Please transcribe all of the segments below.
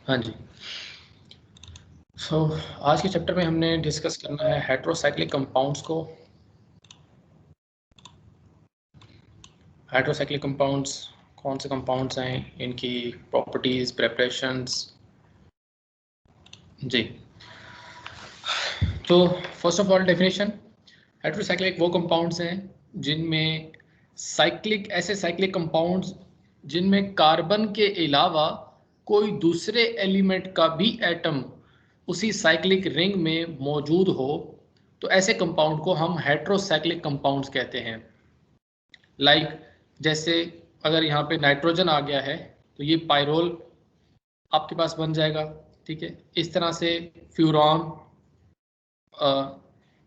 हाँ जी। आज के चैप्टर में हमने डिस्कस करना है हेटेरोसाइक्लिक कंपाउंड्स को। हेटेरोसाइक्लिक कंपाउंड्स कौन से कंपाउंड्स हैं, इनकी प्रॉपर्टीज, प्रेपरेशंस। जी, तो first of all definition, heterocyclic वो कंपाउंड्स हैं जिनमें ऐसे साइक्लिक कंपाउंड्स जिनमें कार्बन के अलावा कोई दूसरे एलिमेंट का भी एटम उसी साइक्लिक रिंग में मौजूद हो, तो ऐसे कंपाउंड को हम हेटेरोसाइक्लिक कंपाउंड्स कहते हैं। जैसे अगर यहाँ पे नाइट्रोजन आ गया है तो ये पायरोल आपके पास बन जाएगा। ठीक है, इस तरह से फ्यूरॉन,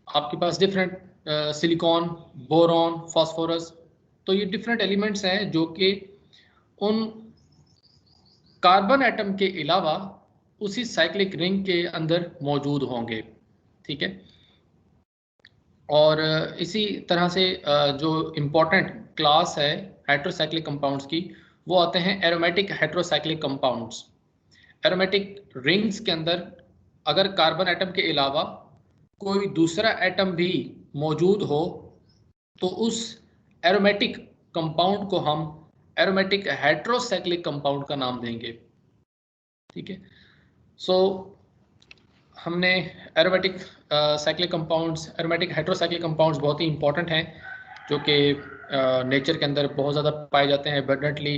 आपके पास डिफरेंट सिलिकॉन, बोरॉन, फास्फोरस, तो ये डिफरेंट एलिमेंट्स हैं जो कि उन कार्बन एटम के अलावा उसी साइक्लिक रिंग के अंदर मौजूद होंगे। ठीक है, और इसी तरह से जो इम्पोर्टेंट क्लास है हेटेरोसाइक्लिक कंपाउंड्स की, वो आते हैं aromatic heterocyclic compounds. Aromatic rings के अंदर अगर कार्बन एटम के अलावा कोई दूसरा एटम भी मौजूद हो तो उस एरोमेटिक कंपाउंड को हम एरोमेटिक हेटेरोसाइक्लिक कंपाउंड का नाम देंगे। ठीक है, सो हमने aromatic cyclic compounds, aromatic heterocyclic compounds बहुत ही इंपॉर्टेंट हैं जो कि नेचर के अंदर बहुत ज़्यादा पाए जाते हैं एबंडेंटली।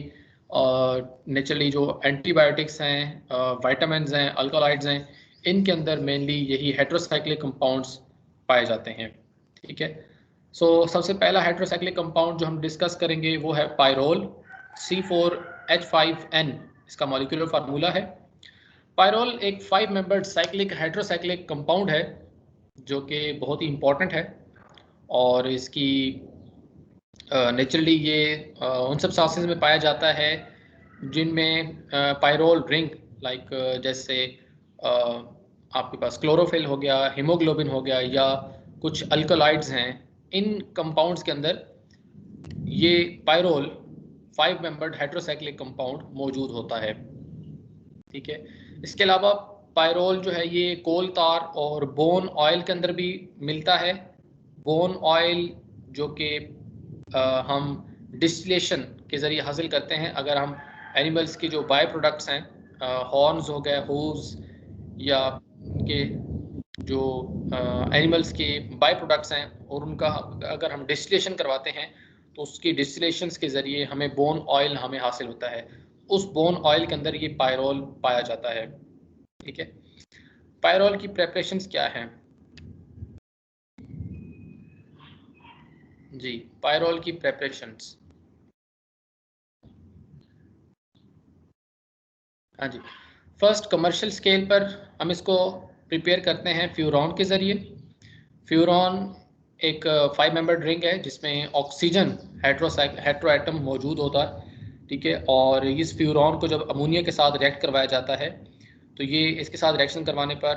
नेचुरली जो एंटीबायोटिक्स हैं, विटामिन्स हैं, अल्कलॉइड्स हैं, इनके अंदर मेनली यही हेटेरोसाइक्लिक कंपाउंड्स पाए जाते हैं। ठीक है, सो सबसे पहला हेटेरोसाइक्लिक कंपाउंड जो हम डिस्कस करेंगे वो है पायरोल, C4H5N इसका मॉलिक्यूलर फार्मूला है। पायरोल एक 5 मेंबर्ड साइक्लिक हेटेरोसाइक्लिक कंपाउंड है जो कि बहुत ही इंपॉर्टेंट है, और इसकी नेचुरली ये उन सब सॉसेज में पाया जाता है जिनमें पायरोल रिंग, जैसे आपके पास क्लोरोफिल हो गया, हीमोग्लोबिन हो गया, या कुछ अल्कलॉइड्स हैं, इन कंपाउंड्स के अंदर ये पायरोल 5 मेंबर्ड हेटेरोसाइक्लिक कंपाउंड मौजूद होता है। ठीक है, इसके अलावा पायरोल जो है ये कोल तार और बोन ऑयल के अंदर भी मिलता है। बोन ऑयल जो कि हम डिस्टिलेशन के ज़रिए हासिल करते हैं। अगर हम एनिमल्स के जो बाय प्रोडक्ट्स हैं, हॉर्न्स हो गए, हूव्स, या के जो एनिमल्स के बाय प्रोडक्ट्स हैं, और उनका अगर हम डिस्टिलेशन करवाते हैं तो उसकी डिस्टिलेशंस के ज़रिए हमें बोन ऑयल हमें हासिल होता है। उस बोन ऑयल के अंदर ये पायरोल पाया जाता है। ठीक है, पायरोल की प्रेपरेशंस क्या हैं? जी, पायरोल की प्रेपरेशंस, हाँ जी। फर्स्ट कमर्शियल स्केल पर हम इसको प्रिपेयर करते हैं फ्यूरॉन के ज़रिए। फ्यूरॉन एक 5 मेंबर्ड रिंग है जिसमें ऑक्सीजन हेट्रो एटम मौजूद होता है। ठीक है, और इस फ्यूरॉन को जब अमोनिया के साथ रिएक्ट करवाया जाता है तो ये इसके साथ रिएक्शन करवाने पर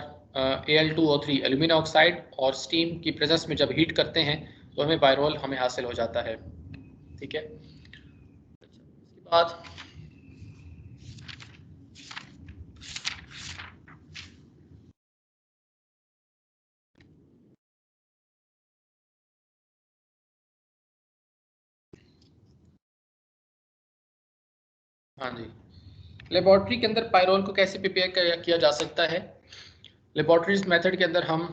Al2O3 एल्यूमिनियम ऑक्साइड और स्टीम की प्रेजेंस में जब हीट करते हैं तो हमें पायरोल हमें हासिल हो जाता है। ठीक है, इसके बाद हाँ जी, लेबॉर्ट्री के अंदर पायरोल को कैसे प्रिपेयर किया जा सकता है? लेबॉर्ट्रीज मेथड के अंदर हम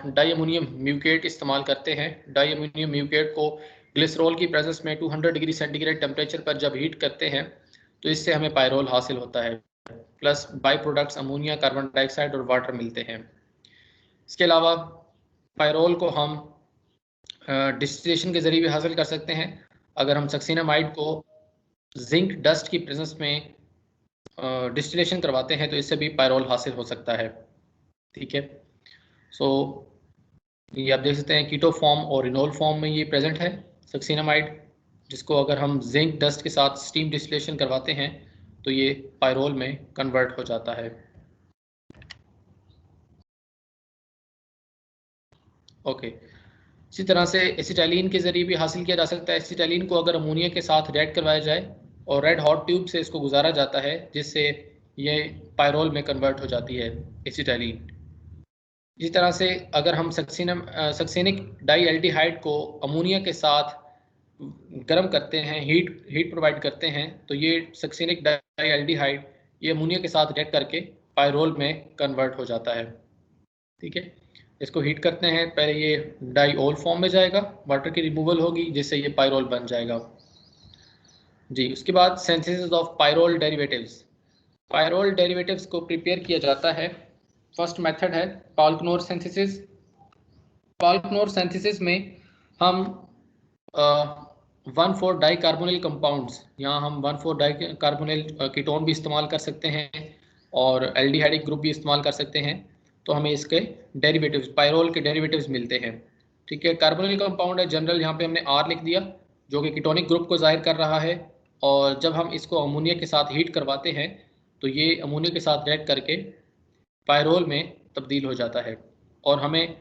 डाई अमोनियम म्यूकेट इस्तेमाल करते हैं। डाई अमोनियम म्यूकेट को ग्लिसरॉल की प्रेजेंस में 200 डिग्री सेंटीग्रेड टेम्परेचर पर जब हीट करते हैं तो इससे हमें पायरोल हासिल होता है, plus by products ammonia, carbon dioxide और वाटर मिलते हैं। इसके अलावा पायरोल को हम डिस्टिलेशन के ज़रिए भी हासिल कर सकते हैं। अगर हम सक्सिनामाइड को जिंक डस्ट की प्रेजेंस में डिस्टिलेशन करवाते हैं तो इससे भी पायरोल हासिल हो सकता है। ठीक है, सो ये आप देख सकते हैं कीटो फॉर्म और रिनोल फॉर्म में ये प्रेजेंट है सक्सिनामाइड, जिसको अगर हम जिंक डस्ट के साथ स्टीम डिस्टिलेशन करवाते हैं तो ये पायरोल में कन्वर्ट हो जाता है। ओके, इसी तरह से एसिटाइलिन के ज़रिए भी हासिल किया जा सकता है। एसिटाइलिन को अगर अमोनिया के साथ रिएक्ट करवाया जाए और रेड हॉट ट्यूब से इसको गुजारा जाता है, जिससे ये पायरोल में कन्वर्ट हो जाती है एसिटाइलिन। इसी तरह से अगर हम सक्सेनिक डाईएल्डिहाइड को अमोनिया के साथ गर्म करते हैं, हीट प्रोवाइड करते हैं, तो ये सक्सेनिक डाईएल्डिहाइड ये अमोनिया के साथ रिएक्ट करके पायरोल में कन्वर्ट हो जाता है। ठीक है, इसको हीट करते हैं, पहले ये डाईओल फॉर्म में जाएगा, वाटर की रिमूवल होगी जिससे ये पायरोल बन जाएगा जी। उसके बाद synthesis of pyrrole derivatives. Pyrrole derivatives को प्रिपेयर किया जाता है। फर्स्ट मेथड है पाल्कनोर सिंथेसिस। पाल्कनोर सिंथेसिस में हम 1,4 डाई कार्बोनिल कंपाउंड्स, यहाँ हम 1,4 डाई कार्बोनिल कीटोन भी इस्तेमाल कर सकते हैं और एल्डिहाइडिक ग्रुप भी इस्तेमाल कर सकते हैं, तो हमें इसके डेरिवेटिव्स, पायरोल के डेरिवेटिव्स मिलते हैं। ठीक है, कार्बोनिल कंपाउंड है जनरल, यहाँ पे हमने R लिख दिया जो कि कीटोनिक ग्रुप को जाहिर कर रहा है, और जब हम इसको अमोनिया के साथ हीट करवाते हैं तो ये अमोनिया के साथ रिएक्ट करके पायरोल में तब्दील हो जाता है और हमें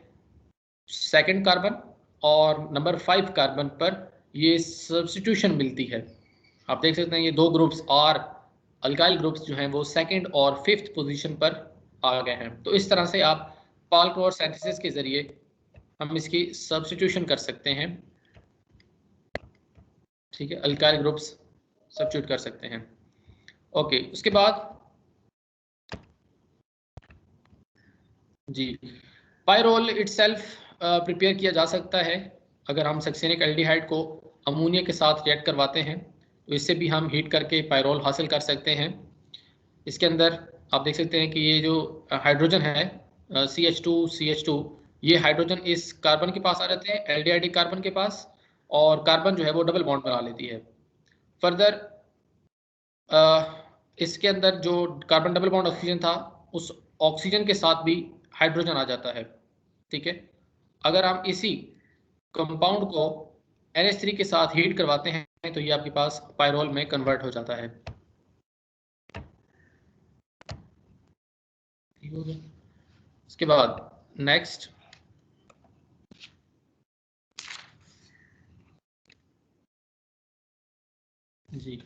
सेकंड कार्बन और नंबर 5 कार्बन पर ये सब्स्टिट्यूशन मिलती है। आप देख सकते हैं ये दो ग्रुप्स R अल्काइल ग्रुप्स जो हैं वो सेकंड और 5th पोजीशन पर आ गए हैं। तो इस तरह से आप पाल्कनोर सिंथेसिस के जरिए हम इसकी सब्स्टिट्यूशन कर सकते हैं। ठीक है, अल्काइल ग्रुप्स सब्स्टिट्यूट कर सकते हैं। ओके, उसके बाद जी पायरोल इटसेल्फ प्रिपेयर किया जा सकता है। अगर हम सक्सेनिक एल्डिहाइड को अमोनिया के साथ रिएक्ट करवाते हैं तो इससे भी हम हीट करके पायरोल हासिल कर सकते हैं। इसके अंदर आप देख सकते हैं कि ये जो हाइड्रोजन है CH2 ये हाइड्रोजन इस कार्बन के पास आ जाते हैं, एल्डिहाइडिक कार्बन के पास, और कार्बन जो है वो डबल बॉन्ड बना लेती है। फर्दर इसके अंदर जो कार्बन डबल बॉन्ड ऑक्सीजन था उस ऑक्सीजन के साथ भी हाइड्रोजन आ जाता है। ठीक है, अगर हम इसी कंपाउंड को NH3 के साथ हीट करवाते हैं तो ये आपके पास पायरोल में कन्वर्ट हो जाता है। इसके बाद नेक्स्ट जी,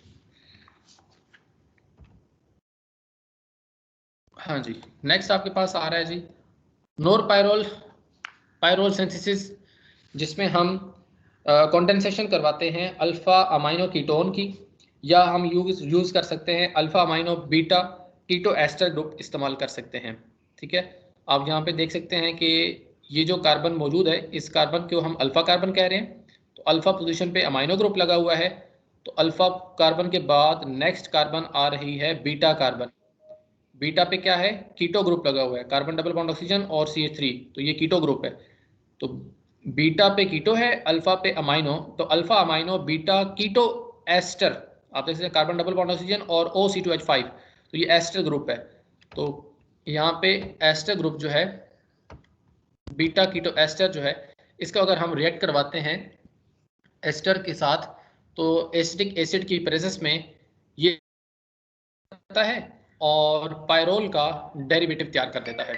हाँ जी, नेक्स्ट आपके पास आ रहा है जी नोर पायरोल सिंथेसिस, जिसमें हम कंडेंसेशन करवाते हैं अल्फा अमाइनो कीटोन की, या हम यूज कर सकते हैं alpha amino beta keto ester group इस्तेमाल कर सकते हैं। ठीक है, आप यहाँ पे देख सकते हैं कि ये जो कार्बन मौजूद है इस कार्बन को हम अल्फा कार्बन कह रहे हैं, तो अल्फा पोजीशन पे अमाइनो ग्रुप लगा हुआ है, तो अल्फा कार्बन के बाद नेक्स्ट कार्बन आ रही है बीटा कार्बन। बीटा पे क्या है, कीटो ग्रुप लगा हुआ है, कार्बन डबल बॉन्ड ऑक्सीजन और CH3, तो ये कीटो ग्रुप है। तो बीटा पे कीटो है, अल्फा पे अमाइनो, तो alpha amino beta keto ester, आप देख सकते हैं कार्बन डबल बॉन्ड ऑक्सीजन और O(C2H5), तो ये एस्टर ग्रुप है। तो यहाँ पे एस्टर ग्रुप जो है, बीटा कीटो एस्टर जो है, इसका अगर हम रिएक्ट करवाते हैं एस्टर के साथ तो एसिटिक एसिड की प्रेजेंस में ये करता है और पायरोल का डेरिवेटिव तैयार कर देता है।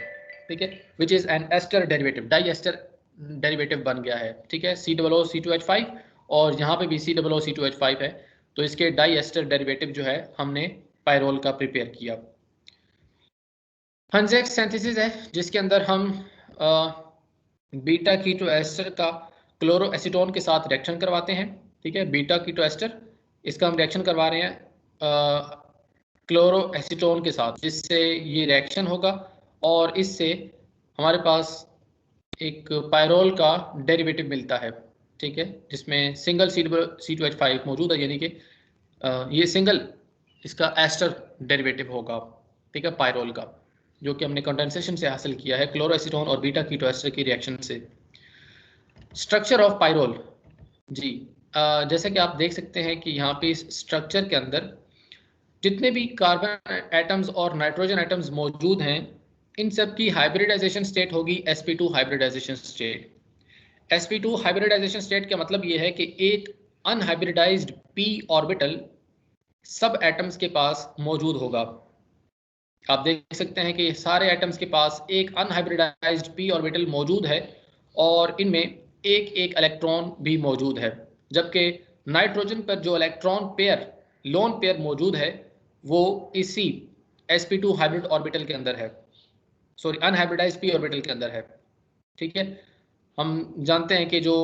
ठीक है, which is an ester derivative, di ester derivative बन गया है। ठीक है, COO(C2H5) और यहाँ पे भी COO(C2H5) है, तो इसके डाई एस्टर डेरिवेटिव जो है हमने पायरोल का प्रिपेयर किया। हंजेक सिंथेसिस है जिसके अंदर हम बीटा कीटो एस्टर का क्लोरो एसीटोन के साथ रिएक्शन करवाते हैं। ठीक है, बीटा कीटो एस्टर इसका हम रिएक्शन करवा रहे हैं क्लोरो एसीटोन के साथ, जिससे ये रिएक्शन होगा और इससे हमारे पास एक पायरोल का डेरिवेटिव मिलता है। ठीक है, जिसमें सिंगल C2H5 मौजूद है, यानी कि ये सिंगल इसका एस्टर डेरिवेटिव होगा। ठीक है, पायरोल का, जो कि हमने कंडेंसेशन से हासिल किया है क्लोरो एसीटोन और बीटा कीटो एस्टर की रिएक्शन से। स्ट्रक्चर ऑफ पायरोल जी, जैसे कि आप देख सकते हैं कि यहाँ पे इस स्ट्रक्चर के अंदर जितने भी कार्बन एटम्स और नाइट्रोजन एटम्स मौजूद हैं इन सब की हाइब्रिडाइजेशन स्टेट होगी sp2 hybridisation state. sp2 hybridisation state का मतलब ये है कि एक अनहाइब्रिडाइज्ड p ऑर्बिटल सब एटम्स के पास मौजूद होगा। आप देख सकते हैं कि सारे एटम्स के पास एक अनहाइब्रिडाइज्ड p ऑर्बिटल मौजूद है और इनमें एक एक इलेक्ट्रॉन भी मौजूद है, जबकि नाइट्रोजन पर जो इलेक्ट्रॉन पेयर लोन पेयर मौजूद है वो इसी sp2 हाइब्रिड ऑर्बिटल के अंदर है, सॉरी अनहाइब्रिडाइज्ड p ऑर्बिटल के अंदर है। ठीक है, हम जानते हैं कि जो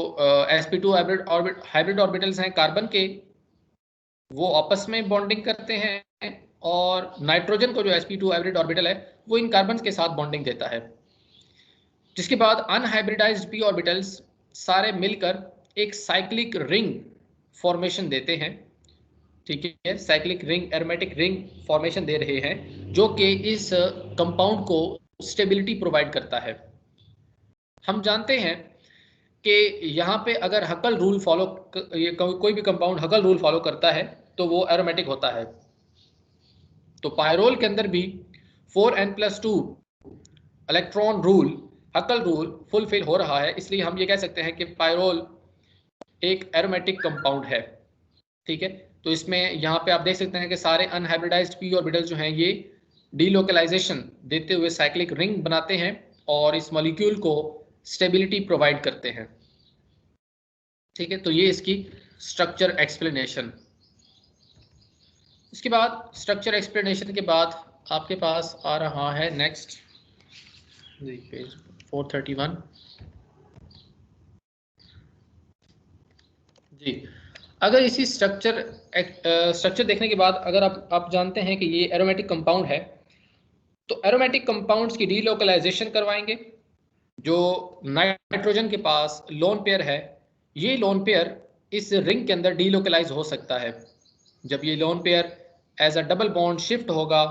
sp2 हाइब्रिड ऑर्बिटल्स हैं कार्बन के, वो आपस में बॉन्डिंग करते हैं, और नाइट्रोजन को जो sp2 हाइब्रिड ऑर्बिटल है वो इन कार्बन के साथ बॉन्डिंग देता है। जिसके बाद अनहाइब्रिडाइज्ड p ऑर्बिटल्स सारे मिलकर एक साइक्लिक रिंग फॉर्मेशन देते हैं। ठीक है, cyclic ring, aromatic ring formation दे रहे हैं, जो कि इस कंपाउंड को स्टेबिलिटी प्रोवाइड करता है। हम जानते हैं कि यहाँ पे अगर हकल रूल फॉलो, कोई भी कंपाउंड हकल रूल फॉलो करता है तो वो एरोमेटिक होता है। तो पायरोल के अंदर भी 4n+2 electron rule, हकल rule fulfil हो रहा है, इसलिए हम ये कह सकते हैं कि पायरोल एक एरोमेटिक कंपाउंड है। ठीक है, तो इसमें यहाँ पे आप देख सकते हैं कि सारे अनहाइब्रिडाइज्ड p ऑर्बिटल जो हैं ये डीलोकलाइजेशन देते हुए साइक्लिक रिंग बनाते हैं और इस मॉलिक्यूल को स्टेबिलिटी प्रोवाइड करते हैं। ठीक है, तो ये इसकी स्ट्रक्चर एक्सप्लेनेशन। इसके बाद स्ट्रक्चर एक्सप्लेनेशन के बाद आपके पास आ रहा है नेक्स्ट पेज 431 जी। अगर इसी स्ट्रक्चर देखने के बाद अगर आप जानते हैं कि ये एरोमेटिक कंपाउंड है, तो एरोमेटिक कंपाउंड्स की डीलोकलाइजेशन करवाएंगे। जो नाइट्रोजन के पास लोन पेयर है, ये लोन पेयर इस रिंग के अंदर डीलोकलाइज हो सकता है। जब ये lone pair as a double bond shift होगा,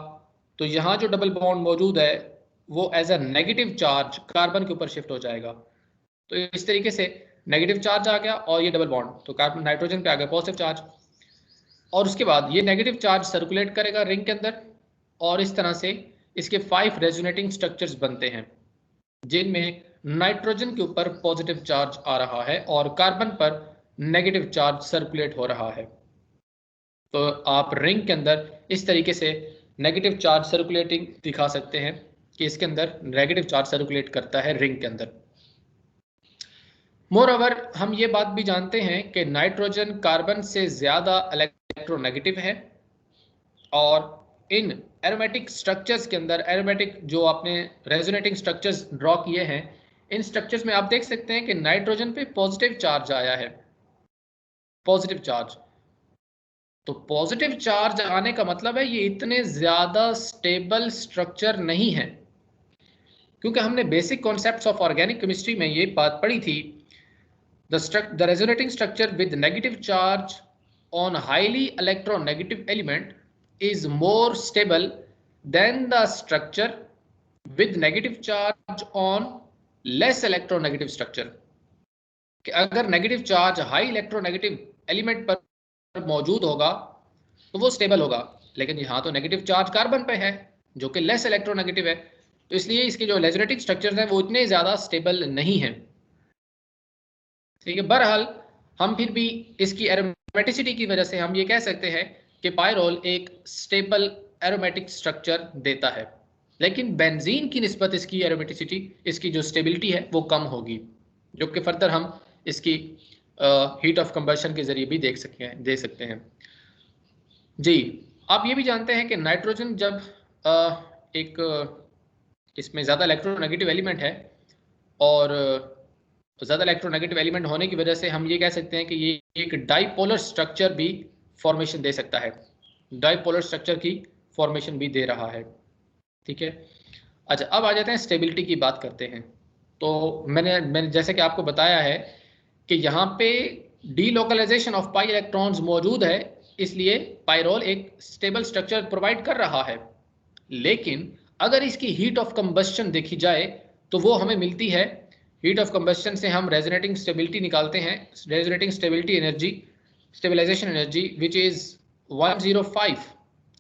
तो यहाँ जो डबल बॉन्ड मौजूद है वो as a negative charge carbon के ऊपर शिफ्ट हो जाएगा। तो इस तरीके से नेगेटिव चार्ज आ गया और ये डबल बॉन्ड, तो कार्बन नाइट्रोजन पे आ गया पॉजिटिव चार्ज, और उसके बाद ये नेगेटिव चार्ज सर्कुलेट करेगा रिंग के अंदर, और इस तरह से इसके 5 रेजोनेटिंग स्ट्रक्चर्स बनते हैं, जिनमें नाइट्रोजन के ऊपर पॉजिटिव चार्ज आ रहा है और कार्बन पर नेगेटिव चार्ज सर्कुलेट हो रहा है। तो आप रिंग के अंदर इस तरीके से नेगेटिव चार्ज सर्कुलेटिंग दिखा सकते हैं कि इसके अंदर नेगेटिव चार्ज सर्कुलेट करता है रिंग के अंदर। मोरओवर हम ये बात भी जानते हैं कि नाइट्रोजन कार्बन से ज्यादा इलेक्ट्रोनेगेटिव है, और इन एरोमेटिक स्ट्रक्चर्स के अंदर, एरोमेटिक जो आपने रेजोनेटिंग स्ट्रक्चर्स ड्रॉ किए हैं, इन स्ट्रक्चर्स में आप देख सकते हैं कि नाइट्रोजन पे पॉजिटिव चार्ज आया है, पॉजिटिव चार्ज। तो पॉजिटिव चार्ज आने का मतलब है ये इतने ज्यादा स्टेबल स्ट्रक्चर नहीं है, क्योंकि हमने basic concepts of organic chemistry में ये बात पढ़ी थी, the resonating structure with negative charge on highly electronegative element is more stable than the structure with negative charge on less electronegative structure। कि अगर negative charge high electronegative element पर मौजूद होगा तो वो स्टेबल होगा, लेकिन यहाँ तो नेगेटिव चार्ज कार्बन पे है जो कि लेस इलेक्ट्रोनेगेटिव है, तो इसलिए इसके जो रेजोनेटिंग स्ट्रक्चर्स हैं वो इतने ज्यादा स्टेबल नहीं है। ठीक है, बहरहाल हम फिर भी इसकी एरोमेटिसिटी की वजह से हम ये कह सकते हैं कि पायरोल एक स्टेबल एरोमेटिक स्ट्रक्चर देता है, लेकिन बेंजीन की निस्बत इसकी एरोमेटिसिटी, इसकी जो स्टेबिलिटी है वो कम होगी, जो कि फर्दर हम इसकी हीट ऑफ कंबशन के जरिए भी दे सकते हैं जी। आप ये भी जानते हैं कि नाइट्रोजन जब एक इसमें ज़्यादा इलेक्ट्रोनेगेटिव एलिमेंट है, और ज़्यादा इलेक्ट्रोनेगेटिव एलिमेंट होने की वजह से हम ये कह सकते हैं कि ये एक डाइपोलर स्ट्रक्चर भी फॉर्मेशन दे सकता है, डाइपोलर स्ट्रक्चर की फॉर्मेशन भी दे रहा है। ठीक है, अच्छा अब आ जाते हैं स्टेबिलिटी की बात करते हैं। तो मैंने जैसे कि आपको बताया है कि यहाँ पे डीलोकलाइजेशन ऑफ पाई इलेक्ट्रॉन्स मौजूद है, इसलिए पायरोल एक स्टेबल स्ट्रक्चर प्रोवाइड कर रहा है, लेकिन अगर इसकी हीट ऑफ कंबस्शन देखी जाए तो वो हमें मिलती है, हीट ऑफ कंबस्शन से हम रेजोनेटिंग स्टेबिलिटी निकालते हैं, resonating stability energy, stabilization energy which is 105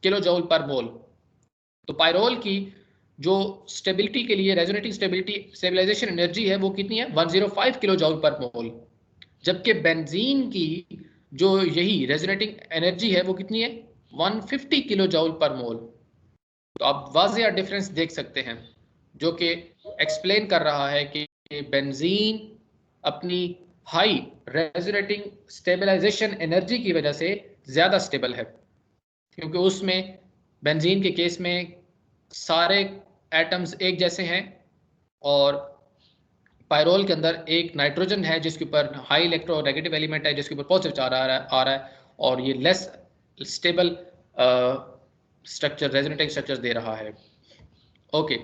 kilo joule per mole. तो पायरोल की जो स्टेबिलिटी के लिए रेजोनेटिंग स्टेबलाइजेशन एनर्जी है वो कितनी है, 105 किलो जूल पर मोल, जबकि बेंजीन की जो यही रेजोनेटिंग एनर्जी है वो कितनी है, 150 किलो जूल पर मोल। तो आप वाज़ेह डिफरेंस देख सकते हैं, जो कि एक्सप्लेन कर रहा है कि बेंजीन अपनी हाई रेजोनेटिंग स्टेबलाइजेशन एनर्जी की वजह से ज़्यादा स्टेबल है, क्योंकि उसमें बेंजीन के केस में सारे एटम्स एक जैसे हैं और पायरोल के अंदर एक नाइट्रोजन है जिसके ऊपर हाई इलेक्ट्रोनेगेटिव एलिमेंट है, जिसके ऊपर पॉजिटिव चार्ज आ रहा है और ये less stable structure, resonating structure दे रहा है। Okay,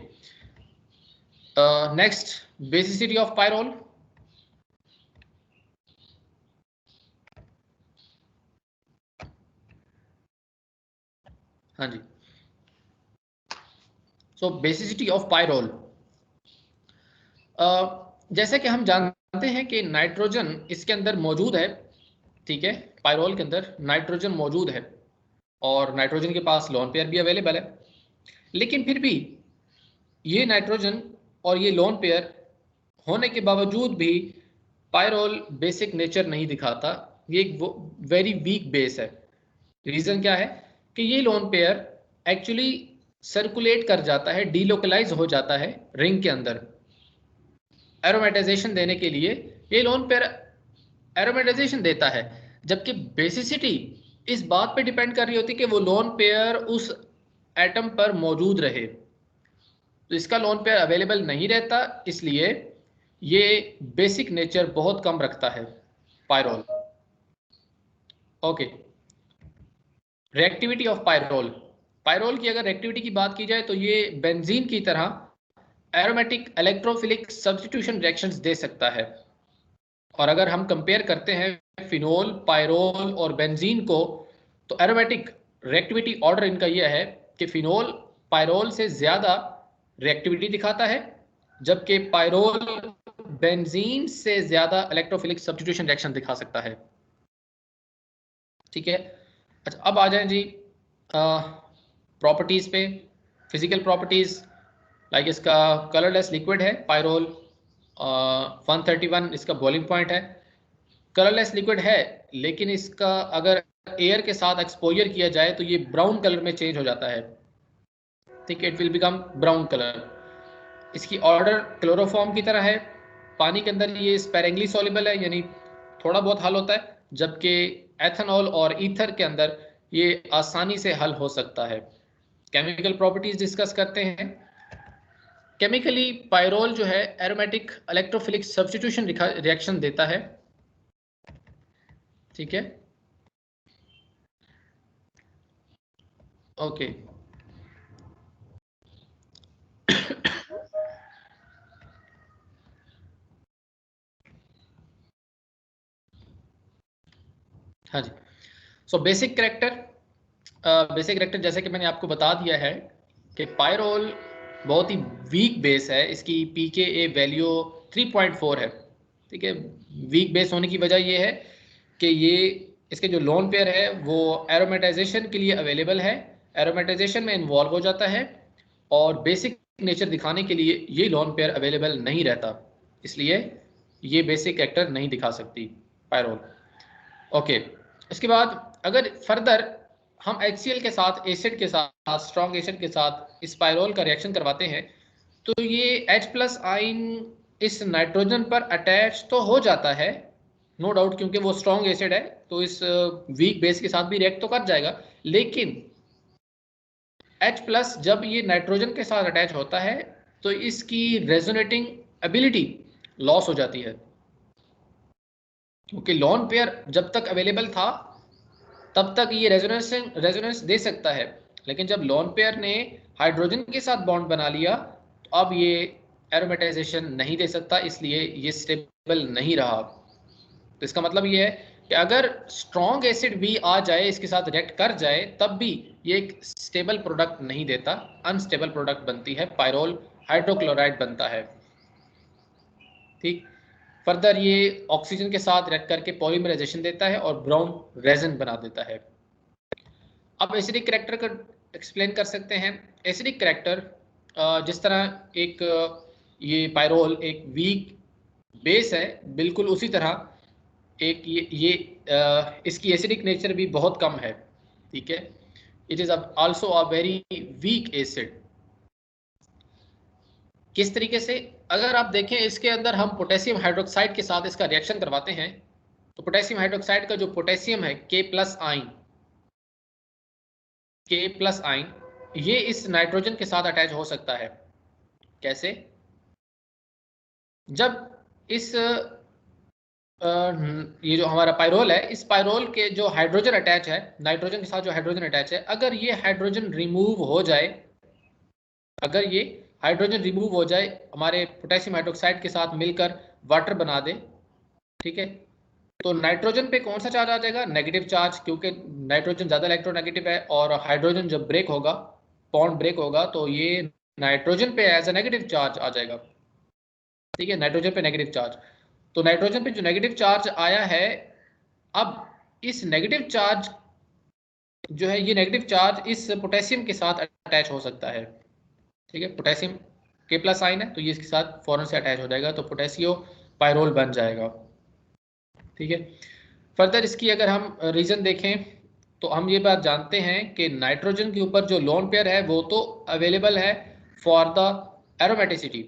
next, basicity of pyrrole. हाँ जी, सो बेसिसिटी ऑफ पायरोल, जैसे कि हम जानते हैं कि नाइट्रोजन इसके अंदर मौजूद है, ठीक है, पायरोल के अंदर नाइट्रोजन मौजूद है और नाइट्रोजन के पास लोन पेयर भी अवेलेबल है, लेकिन फिर भी ये नाइट्रोजन और ये लोन पेयर होने के बावजूद भी पायरोल बेसिक नेचर नहीं दिखाता। ये एक वेरी वीक बेस है। रीजन क्या है कि ये लोन पेयर एक्चुअली सर्कुलेट कर जाता है, डीलोकलाइज हो जाता है रिंग के अंदर एरोमेटाइजेशन देने के लिए। ये लोन पेयर एरोमेटाइजेशन देता है, जबकि बेसिसिटी इस बात पे डिपेंड कर रही होती है कि वो लोन पेयर उस एटम पर मौजूद रहे। तो इसका लोन पेयर अवेलेबल नहीं रहता, इसलिए ये बेसिक नेचर बहुत कम रखता है pyrrole. Okay, reactivity of pyrrole. Pyrrole की अगर रिएक्टिविटी की बात की जाए तो ये बेंजीन की तरह एरोमेटिक इलेक्ट्रोफिलिक सब्स्टिट्यूशन रिएक्शंस दे सकता है। और अगर हम कंपेयर करते हैं फिनोल, पायरोल और बेंजीन को, तो एरोमेटिक रिएक्टिविटी ऑर्डर इनका यह है कि फिनोल पायरोल से ज़्यादा रिएक्टिविटी दिखाता है, जबकि पायरोल बेंजीन से ज़्यादा इलेक्ट्रोफिलिक सब्स्टिट्यूशन रिएक्शन दिखा सकता है। ठीक है, अच्छा अब आ जाएं जी प्रॉपर्टीज़ पे, फिजिकल प्रॉपर्टीज़। लाइक इसका कलरलेस लिक्विड है पायरोल, 131 इसका बॉइलिंग पॉइंट है। कलरलेस लिक्विड है, लेकिन इसका अगर एयर के साथ एक्सपोजर किया जाए तो ये ब्राउन कलर में चेंज हो जाता है। ठीक है, it will become brown colour. इसकी ऑर्डर क्लोरोफॉर्म की तरह है। पानी के अंदर ये स्पेरेंगली सॉल्युबल है, यानी थोड़ा बहुत हल होता है, जबकि एथेनॉल और ईथर के अंदर ये आसानी से हल हो सकता है। केमिकल प्रॉपर्टीज डिस्कस करते हैं। केमिकली पायरोल जो है एरोमेटिक इलेक्ट्रोफिलिक सब्स्टिट्यूशन रिएक्शन देता है। ठीक है, ओके। हाँ जी, सो बेसिक करेक्टर जैसे कि मैंने आपको बता दिया है कि पायरोल बहुत ही वीक बेस है। इसकी pKa वैल्यू 3.4 है। ठीक है, वीक बेस होने की वजह ये है कि ये इसके जो लोन पेयर है वो एरोमेटाइजेशन के लिए अवेलेबल है, एरोमेटाइजेशन में इन्वॉल्व हो जाता है, और बेसिक नेचर दिखाने के लिए ये लोन पेयर अवेलेबल नहीं रहता, इसलिए ये बेसिक कैरेक्टर नहीं दिखा सकती पायरोल। ओके, इसके बाद अगर फर्दर हम HCl के साथ, एसिड के साथ, स्ट्रॉन्ग एसिड के साथ इस पायरोल का रिएक्शन करवाते हैं तो ये H+ आयन इस नाइट्रोजन पर अटैच तो हो जाता है, नो डाउट, क्योंकि वो स्ट्रॉन्ग एसिड है तो इस वीक बेस के साथ भी रिएक्ट तो कर जाएगा, लेकिन H+ जब ये नाइट्रोजन के साथ अटैच होता है तो इसकी रेजोनेटिंग एबिलिटी लॉस हो जाती है, क्योंकि लोन पेयर जब तक अवेलेबल था तब तक ये रेजोनेंस दे सकता है, लेकिन जब लोन पेयर ने हाइड्रोजन के साथ बॉन्ड बना लिया तो अब ये एरोमेटाइजेशन नहीं दे सकता, इसलिए ये स्टेबल नहीं रहा। तो इसका मतलब ये है कि अगर स्ट्रॉन्ग एसिड भी आ जाए, इसके साथ रिएक्ट कर जाए, तब भी ये एक स्टेबल प्रोडक्ट नहीं देता, अनस्टेबल प्रोडक्ट बनती है, पायरोल हाइड्रोक्लोराइड बनता है। ठीक, फर्दर ये ऑक्सीजन के साथ रिएक्ट करके पॉलीमराइजेशन देता है और ब्राउन रेजिन बना देता है। अब एसिडिक करैक्टर का एक्सप्लेन कर सकते हैं। एसिडिक करैक्टर जिस तरह एक ये पायरोल एक वीक बेस है, बिल्कुल उसी तरह एक ये इसकी एसिडिक नेचर भी बहुत कम है। ठीक है, it is also a very weak acid. किस तरीके से, अगर आप देखें इसके अंदर हम पोटेशियम हाइड्रोक्साइड के साथ इसका रिएक्शन करवाते हैं तो पोटेशियम हाइड्रोक्साइड का जो पोटेशियम है K+ आयन ये इस नाइट्रोजन के साथ अटैच हो सकता है। कैसे? जब इस ये जो हमारा पायरोल है, इस पायरोल के जो हाइड्रोजन अटैच है, नाइट्रोजन के साथ जो हाइड्रोजन अटैच है, अगर ये हाइड्रोजन रिमूव हो जाए, अगर ये हाइड्रोजन रिमूव हो जाए, हमारे पोटेशियम हाइड्रोक्साइड के साथ मिलकर वाटर बना दे, ठीक है, तो नाइट्रोजन पे कौन सा चार्ज आ जाएगा? नेगेटिव चार्ज, क्योंकि नाइट्रोजन ज्यादा इलेक्ट्रोनेगेटिव है, और हाइड्रोजन जब ब्रेक होगा, बॉन्ड ब्रेक होगा, तो ये नाइट्रोजन पे एज अ नेगेटिव चार्ज आ जाएगा। ठीक है, नाइट्रोजन पे नेगेटिव चार्ज। तो नाइट्रोजन पे जो नेगेटिव चार्ज आया है, अब इस नेगेटिव चार्ज जो है, ये नेगेटिव चार्ज इस पोटेशियम के साथ अटैच हो सकता है। ठीक है, पोटेशियम के प्लस आइन है, तो ये इसके साथ फौरन से अटैच हो जाएगा, तो पोटेशियो पायरोल बन जाएगा। ठीक है, फर्दर इसकी अगर हम रीजन देखें, तो हम ये बात जानते हैं कि नाइट्रोजन के ऊपर जो लोन पेयर है वो तो अवेलेबल है फॉर द एरोमेटिसिटी,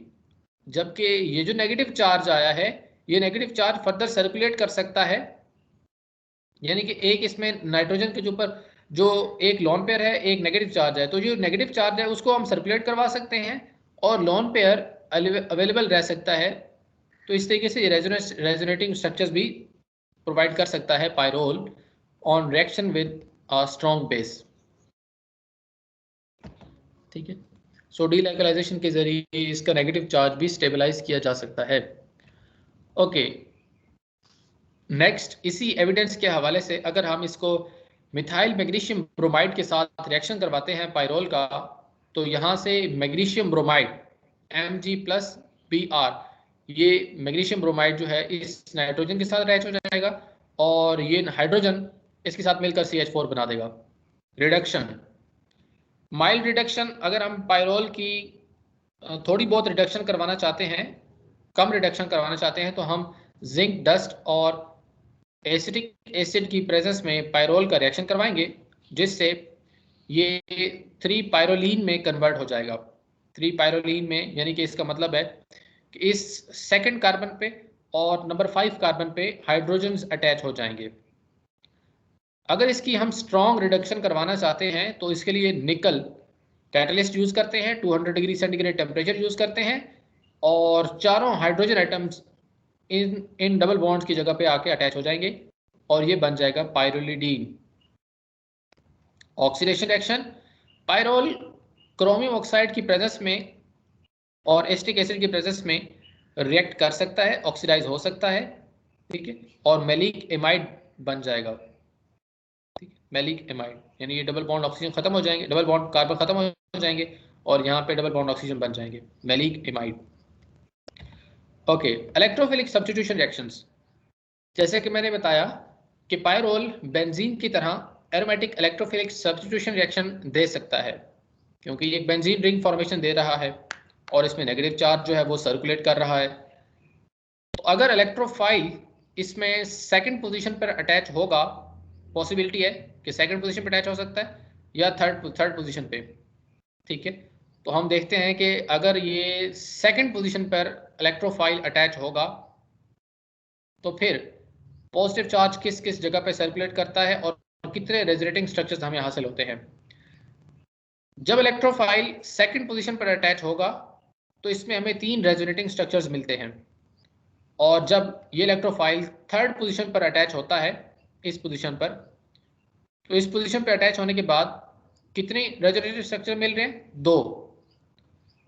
जबकि ये जो नेगेटिव चार्ज आया है, ये नेगेटिव चार्ज फर्दर सर्कुलेट कर सकता है, यानी कि एक इसमें नाइट्रोजन के ऊपर जो एक लोन पेयर है, एक नेगेटिव चार्ज है, तो जो नेगेटिव चार्ज है उसको हम सर्कुलेट करवा सकते हैं और लोन पेयर अवेलेबल रह सकता है। तो इस तरीके से ये रेजोनेटिंग स्ट्रक्चर्स भी प्रोवाइड कर सकता है pyrrole on reaction with a strong base. ठीक है, सो डीलाइकलाइजेशन के जरिए इसका नेगेटिव चार्ज भी स्टेबलाइज किया जा सकता है। ओके, नेक्स्ट इसी एविडेंस के हवाले से अगर हम इसको मिथाइल मैग्नीशियम ब्रोमाइड के साथ रिएक्शन करवाते हैं पायरोल का, तो यहाँ से मैग्नीशियम ब्रोमाइड Mg+Br, ये मैग्नीशियम ब्रोमाइड जो है इस नाइट्रोजन के साथ अटैच हो जाएगा और ये हाइड्रोजन इसके साथ मिलकर CH4 बना देगा। रिडक्शन, माइल्ड रिडक्शन, अगर हम पायरोल की थोड़ी बहुत रिडक्शन करवाना चाहते हैं, कम रिडक्शन करवाना चाहते हैं, तो हम जिंक डस्ट और एसिटिक एसिड की प्रेजेंस में पायरोल का रिएक्शन करवाएंगे, जिससे ये 3 पायरोलीन में कन्वर्ट हो जाएगा। 3 पायरोलीन में, यानी कि इसका मतलब है कि इस सेकंड कार्बन पे और नंबर 5 कार्बन पे हाइड्रोजन्स अटैच हो जाएंगे। अगर इसकी हम स्ट्रॉन्ग रिडक्शन करवाना चाहते हैं, तो इसके लिए निकल कैटलिस्ट यूज करते हैं, 200 डिग्री सेंटीग्रेड टेम्परेचर यूज करते हैं, और चारों hydrogen items in double bonds की जगह पे आके अटैच हो जाएंगे और ये बन जाएगा pyrrolidine. Oxidation reaction, pyrrole chromium oxide की प्रेजेंस में और एसिटिक एसिड की प्रेजेंस में रिएक्ट कर सकता है, ऑक्सीडाइज हो सकता है। ठीक है, और मैलिक एमाइड बन जाएगा। ठीक है, मैलिक एमाइड, यानी ये डबल बॉन्ड ऑक्सीजन खत्म हो जाएंगे, डबल बॉन्ड कार्बन खत्म हो जाएंगे और यहाँ पे डबल बॉन्ड ऑक्सीजन बन जाएंगे, maleic amide. Okay, electrophilic substitution reactions, जैसे कि मैंने बताया कि पायरोल बेंजीन की तरह एरोमेटिक इलेक्ट्रोफिलिक सब्स्टिट्यूशन रिएक्शन दे सकता है, क्योंकि ये एक बेंजीन रिंग फॉर्मेशन दे रहा है और इसमें नेगेटिव चार्ज जो है वो सर्कुलेट कर रहा है। तो अगर इलेक्ट्रोफाइल इसमें सेकंड पोजीशन पर अटैच होगा, पॉसिबिलिटी है कि सेकंड पोजीशन पर अटैच हो सकता है या थर्ड पोजीशन पे। ठीक है, तो हम देखते हैं कि अगर ये सेकंड पोजीशन पर इलेक्ट्रोफाइल अटैच होगा, तो फिर पॉजिटिव चार्ज किस किस जगह पे सर्कुलेट करता है और कितने रेजोनेटिंग स्ट्रक्चर्स हमें हासिल होते हैं। जब इलेक्ट्रोफाइल सेकंड पोजीशन पर अटैच होगा, तो इसमें हमें 3 रेजोनेटिंग स्ट्रक्चर्स मिलते हैं, और जब ये इलेक्ट्रोफाइल थर्ड पोजीशन पर अटैच होता है, इस पोजीशन पर, तो इस पोजीशन पर अटैच होने के बाद कितने रेजोनेटिव स्ट्रक्चर मिल रहे हैं? 2।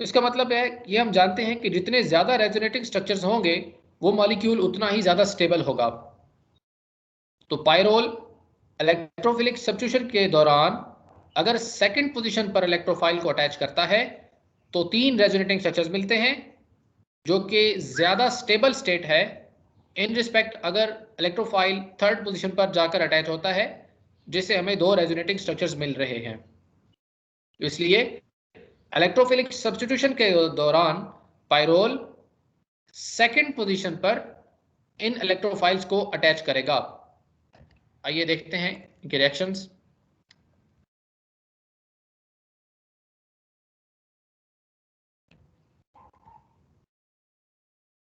तो इसका मतलब है, ये हम जानते हैं कि जितने ज्यादा रेजोनेटिंग स्ट्रक्चर्स होंगे, वो मॉलिक्यूल उतना ही ज्यादा स्टेबल होगा। तो पायरोल इलेक्ट्रोफिलिक सब्स्टिट्यूशन के दौरान अगर सेकंड पोजीशन पर इलेक्ट्रोफाइल को अटैच करता है, तो 3 रेजोनेटिंग स्ट्रक्चर्स मिलते हैं, जो कि ज्यादा स्टेबल स्टेट है इन रिस्पेक्ट अगर इलेक्ट्रोफाइल थर्ड पोजीशन पर जाकर अटैच होता है, जिससे हमें 2 रेजोनेटिंग स्ट्रक्चर्स मिल रहे हैं। इसलिए इलेक्ट्रोफिलिक सब्स्टिट्यूशन के दौरान पायरोल सेकंड पोजीशन पर इन इलेक्ट्रोफाइल्स को अटैच करेगा। आइए देखते हैं इनके रिएक्शंस।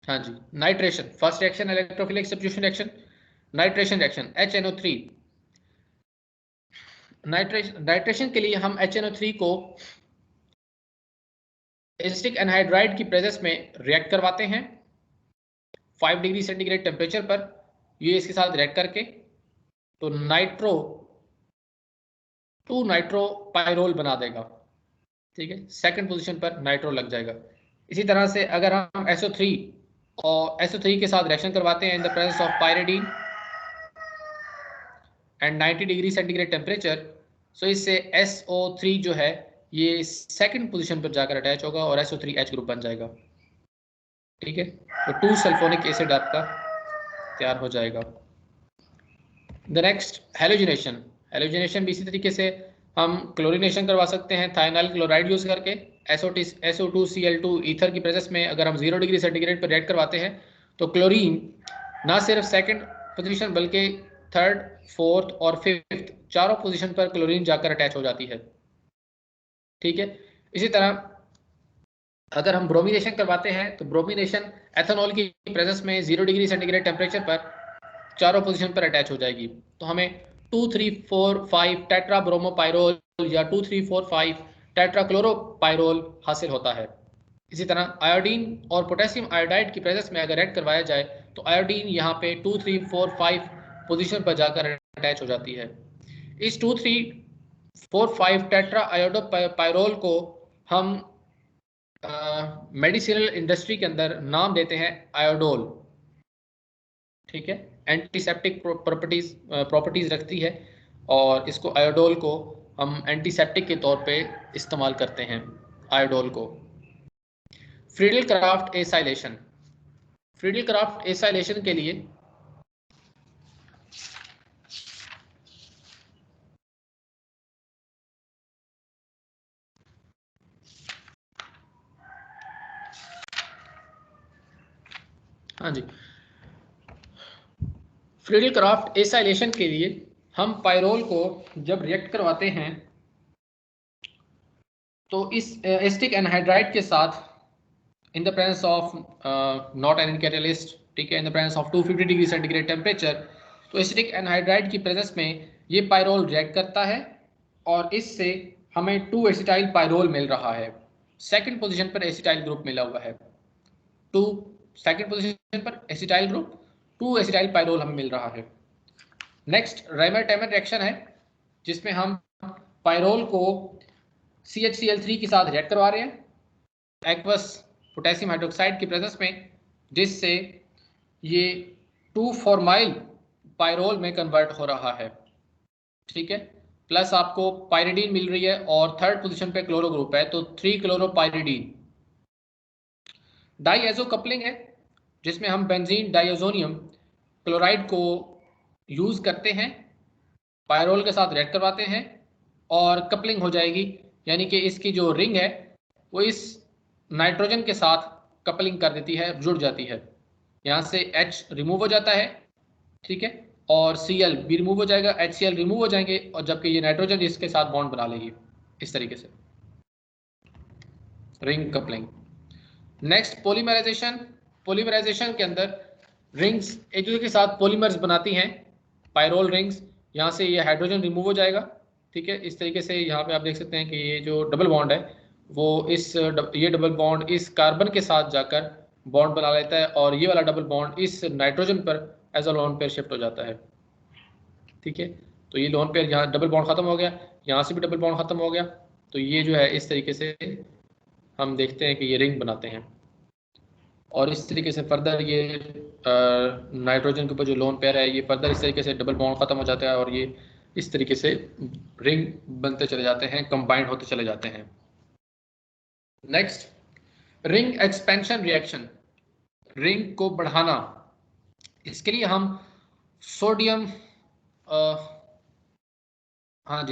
हाँ जी, nitration, first reaction electrophilic substitution reaction, nitration reaction HNO3। Nitration के लिए हम HNO3 को एसिटिक एनहाइड्राइड की प्रेजेंस में रिएक्ट करवाते हैं 5 डिग्री सेंटीग्रेड टेम्परेचर पर। ये इसके साथ रिएक्ट करके तो टू नाइट्रोपाइरोल बना देगा, ठीक है। सेकंड पोजीशन पर नाइट्रो लग जाएगा। इसी तरह से अगर हम SO3 और SO3 के साथ रिएक्शन करवाते हैं in the presence of pyridine and 90 degree centigrade temperature, so इससे SO3 जो है ये सेकंड पोजीशन पर जाकर अटैच होगा और SO3H ग्रुप बन जाएगा, ठीक है। तो 2 सल्फोनिक एसिड आपका तैयार हो जाएगा। The next halogenation. हैलोजिनेशन भी इसी तरीके से हम क्लोरीनेशन करवा सकते हैं थायनाइल क्लोराइड यूज करके। SO2Cl2 ईथर की प्रेजेंस में अगर हम 0 डिग्री सेंटीग्रेड पर रिएक्ट करवाते हैं तो क्लोरीन ना सिर्फ सेकंड पोजीशन बल्कि थर्ड, फोर्थ और फिफ्थ चारों पोजीशन पर क्लोरीन जाकर अटैच हो जाती है, ठीक है। इसी तरह अगर हम ब्रोमिनेशन करवाते हैं तो ब्रोमिनेशन एथेनॉल की प्रेजेंस में 0 डिग्री सेंटीग्रेड टेम्परेचर पर चारों पोजीशन पर अटैच हो जाएगी। तो हमें 2,3,4,5 टेट्रा ब्रोमोपाइरोल या 2,3,4,5 टेट्रा क्लोरोपाइरोल हासिल होता है। इसी तरह आयोडीन और पोटेशियम आयोडाइड की प्रेजेंस में अगर ऐड करवाया जाए तो आयोडीन यहाँ पे 2,3,4,5 पोजीशन पर जाकर अटैच हो जाती है। इस 2,3,4,5 टेट्रा आयोडोपाइरोल को हम मेडिसिनल इंडस्ट्री के अंदर नाम देते हैं आयोडोल, ठीक है। एंटीसेप्टिक प्रॉपर्टीज रखती है और इसको आयोडोल को हम एंटीसेप्टिक के तौर पे इस्तेमाल करते हैं आयोडोल को। Friedel Crafts acylation. Friedel Crafts acylation के लिए हाँ जी, फ्रीडल क्राफ्ट एसाइलेशन के लिए हम पाइरोल को जब रिएक्ट करवाते हैं तो इस एसिटिक एनहाइड्राइड के साथ इन the presence of not an catalyst, ठीक है, इन the presence of 250 degree centigrade temperature, तो एसिटिक एनहाइड्राइड की प्रेजेंस में ये पाइरोल रिएक्ट करता है और इससे हमें 2 एसिटाइल पाइरोल मिल रहा है। सेकंड पोजीशन पर एसिटाइल ग्रुप मिला हुआ है, सेकंड पोजीशन पर एसिटाइल ग्रुप 2 एसिटाइल पाइरोल हमें मिल रहा है। नेक्स्ट राइमर-टैमर रिएक्शन है जिसमें हम पाइरोल को CHCl3 के साथ रिएक्ट करवा रहे हैं एक्वस पोटेशियम हाइड्रोक्साइड की प्रेजेंस में, जिससे ये 2,4-माइल पाइरोल में कन्वर्ट हो रहा है, ठीक है। प्लस आपको पायरिडीन मिल रही है और थर्ड पोजीशन पे क्लोरो ग्रुप है तो 3 क्लोरोपायरिडीन। डाईएजो कपलिंग है जिसमें हम बेंजीन डाइओजोनियम क्लोराइड को यूज करते हैं, पायरोल के साथ रिएक्ट करवाते हैं और कपलिंग हो जाएगी, यानी कि इसकी जो रिंग है वो इस नाइट्रोजन के साथ कपलिंग कर देती है, जुड़ जाती है। यहाँ से H रिमूव हो जाता है, ठीक है, और Cl भी रिमूव हो जाएगा, HCl रिमूव हो जाएंगे और जबकि ये नाइट्रोजन इसके साथ बॉन्ड बना लेगी इस तरीके से, ring coupling. Next polymerization. Polymerization के अंदर रिंग्स एक दूसरे के साथ पॉलीमर्स बनाती हैं, पाइरोल रिंग्स, यहाँ से ये हाइड्रोजन रिमूव हो जाएगा, ठीक है। इस तरीके से यहाँ पे आप देख सकते हैं कि ये जो डबल बॉन्ड है वो ये डबल बॉन्ड इस कार्बन के साथ जाकर बॉन्ड बना लेता है और ये वाला डबल बॉन्ड इस नाइट्रोजन पर as a lone pair shift हो जाता है, ठीक है। तो ये लोन पेयर यहाँ डबल बॉन्ड खत्म हो गया, यहाँ से भी डबल बॉन्ड खत्म हो गया, तो ये जो है इस तरीके से हम देखते हैं कि ये रिंग बनाते हैं और इस तरीके से फर्दर ये नाइट्रोजन के ऊपर जो लोन पेयर है ये फर्दर इस तरीके से डबल बॉन्ड खत्म हो जाता है और ये इस तरीके से रिंग बनते चले जाते हैं, कंबाइंड होते चले जाते हैं। Next ring expansion reaction, ring को बढ़ाना। इसके लिए हम सोडियम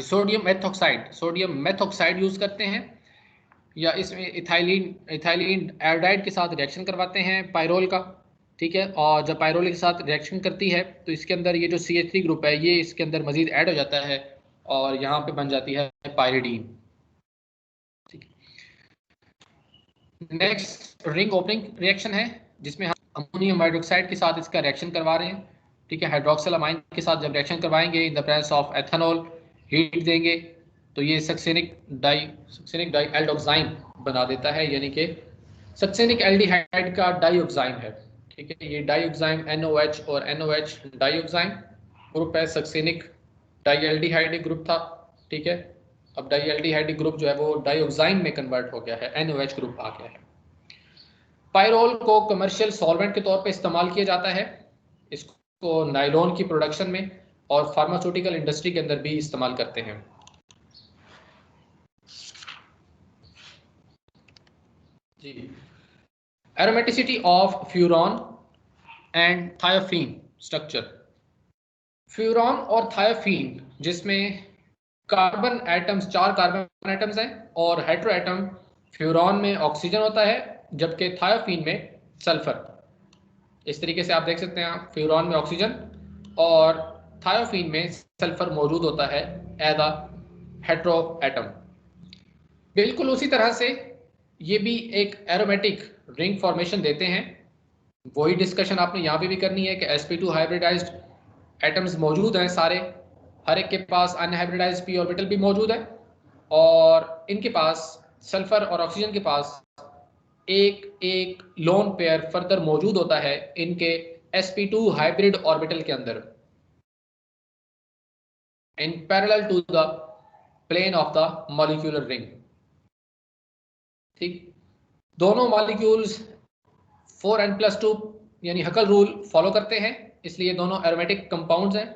सोडियम मेथॉक्साइड यूज करते हैं या इसमें इथाइलिन आयोडाइड के साथ रिएक्शन करवाते हैं पाइरोल का, ठीक है। और जब पाइरोल के साथ रिएक्शन करती है तो इसके अंदर ये जो CH3 ग्रुप है ये इसके अंदर मजीद ऐड हो जाता है और यहाँ पे बन जाती है पायरिडीन, ठीक है। नेक्स्ट रिंग ओपनिंग रिएक्शन है जिसमें हम अमोनियम हाइड्रोक्साइड के साथ इसका रिएक्शन करवा रहे हैं, ठीक है। हाइड्रोक्सिल अमाइन के साथ जब रिएक्शन करवाएंगे इन the presence of ethanol heat देंगे तो ये सक्सेनिक डाई एल्डोक्साइन बना देता है, यानी कि सक्सेनिक एल्डिहाइड का डाइऑक्साइन है। ठीक है, ये डाइऑक्साइन NOH और NOH डाइऑक्साइन ग्रुप है, सक्सेनिक डाइएल्डिहाइड ग्रुप था। ठीक है, अब डाइएल्डिहाइड ग्रुप जो है वो डाइऑक्साइन में कन्वर्ट हो गया है, NOH ग्रुप आ गया है। पायरोल को कमर्शियल सॉल्वेंट के तौर पे इस्तेमाल किया जाता है, इसको नायलॉन की प्रोडक्शन में और फार्मास्यूटिकल इंडस्ट्री के अंदर भी इस्तेमाल करते हैं। जी, aromaticity of furan and thiophene structure. Furan और थायोफीन जिसमें कार्बन एटम्स, 4 कार्बन एटम्स हैं और हेटेरो एटम, फ्यूरॉन में ऑक्सीजन होता है जबकि थायोफीन में सल्फर। इस तरीके से आप देख सकते हैं, फ्यूरॉन में ऑक्सीजन और थायोफीन में सल्फर मौजूद होता है एज अ हेटेरो एटम। बिल्कुल उसी तरह से ये भी एक एरोमेटिक रिंग फॉर्मेशन देते हैं। वही डिस्कशन आपने यहाँ पे भी करनी है कि sp2 हाइब्रिडाइज्ड एटम्स मौजूद हैं सारे, हर एक के पास अनहाइब्रिडाइज्ड p ऑर्बिटल भी मौजूद है और इनके पास सल्फर और ऑक्सीजन के पास एक एक लोन पेयर फर्दर मौजूद होता है इनके sp2 हाइब्रिड ऑर्बिटल के अंदर, in parallel to the plane of the molecular ring. ठीक, दोनों मॉलिक्यूल्स 4n+2 यानी हकल रूल फॉलो करते हैं, इसलिए दोनों एरोमेटिक कंपाउंड्स हैं।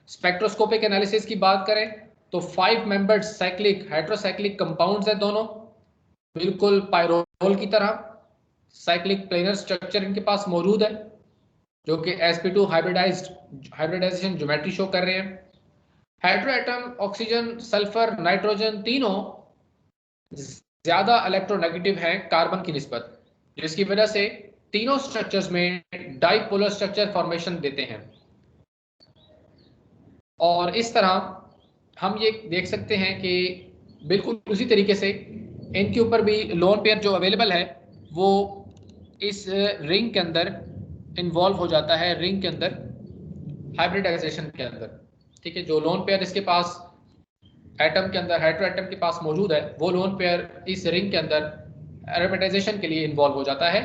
स्पेक्ट्रोस्कोपिक एनालिसिस की बात करें तो 5 मेंबर्ड साइक्लिक हेटेरोसाइक्लिक कंपाउंड्स हैं दोनों, बिल्कुल पायरोल की तरह। साइक्लिक प्लेनर स्ट्रक्चर इनके पास मौजूद है जो कि sp2 हाइब्रिडाइजेशन ज्योमेट्री शो कर रहे हैं। Hetero atom oxygen, sulphur, nitrogen तीनों ज्यादा इलेक्ट्रोनेगेटिव हैं कार्बन की निस्बत, जिसकी वजह से तीनों स्ट्रक्चर्स में डाइपोलर स्ट्रक्चर फॉर्मेशन देते हैं। और इस तरह हम ये देख सकते हैं कि बिल्कुल उसी तरीके से इनके ऊपर भी लोन पेयर जो अवेलेबल है वो इस रिंग के अंदर इन्वॉल्व हो जाता है, रिंग के अंदर हाइब्रिडाइजेशन के अंदर। ठीक है, जो लोन पेयर इसके पास एटम के अंदर, हेटेरो एटम के पास मौजूद है, वो लोन पेयर इस रिंग के अंदर एरोमेटाइजेशन के लिए इन्वॉल्व हो जाता है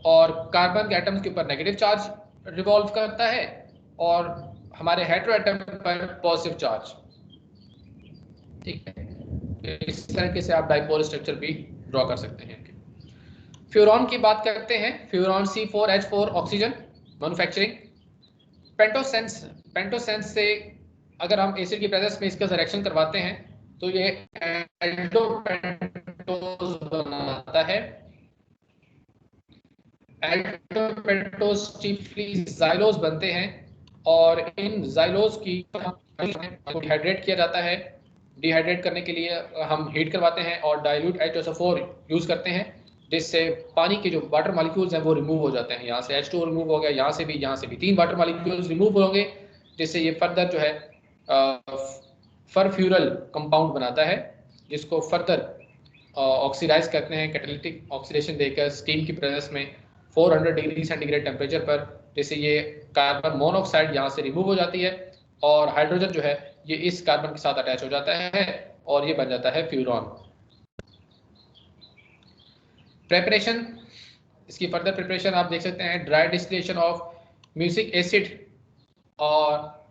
और कार्बन के एटम्स के ऊपर नेगेटिव चार्ज रिवॉल्व करता है और हमारे हेटेरो एटम पर पॉजिटिव चार्ज। ठीक है, इस तरीके से आप डाइपोल स्ट्रक्चर भी ड्रॉ कर सकते हैं। फ्यूरॉन की बात करते हैं, फ्यूरॉन C4H4 ऑक्सीजन मैन्युफैक्चरिंग। पेंटोसेंस से अगर हम एसिड की प्रेजेंस में इसका रिएक्शन करवाते हैं तो ये एल्डोपेंटोज बनाता है। एल्डोपेंटोज चीफली जाइलोज बनते हैं और इन जाइलोज की डिहाइड्रेट किया जाता है। डिहाइड्रेट करने के लिए हम हीट करवाते हैं और डाइल्यूट H2SO4 यूज करते हैं, जिससे पानी के जो वाटर मॉलिक्यूल्स हैं वो रिमूव हो जाते हैं। यहाँ से H2 रिमूव हो गया, यहाँ से भी 3 वाटर मॉलिक्यूल्स रिमूव होंगे, जिससे ये फर्दर जो है फरफ्यूरल कंपाउंड बनाता है, जिसको फर्दर ऑक्सीडाइज करते हैं कैटालिटिक ऑक्सीडेशन देकर स्टीम की प्रेजेंस में 400 डिग्री सेंटीग्रेड टेम्परेचर पर, जिससे ये कार्बन मोनोऑक्साइड यहाँ से रिमूव हो जाती है और हाइड्रोजन जो है ये इस कार्बन के साथ अटैच हो जाता है और ये बन जाता है फ्यूरॉन। प्रेपरेशन, इसकी फर्दर प्रिपरेशन आप देख सकते हैं, dry distillation of music acid. और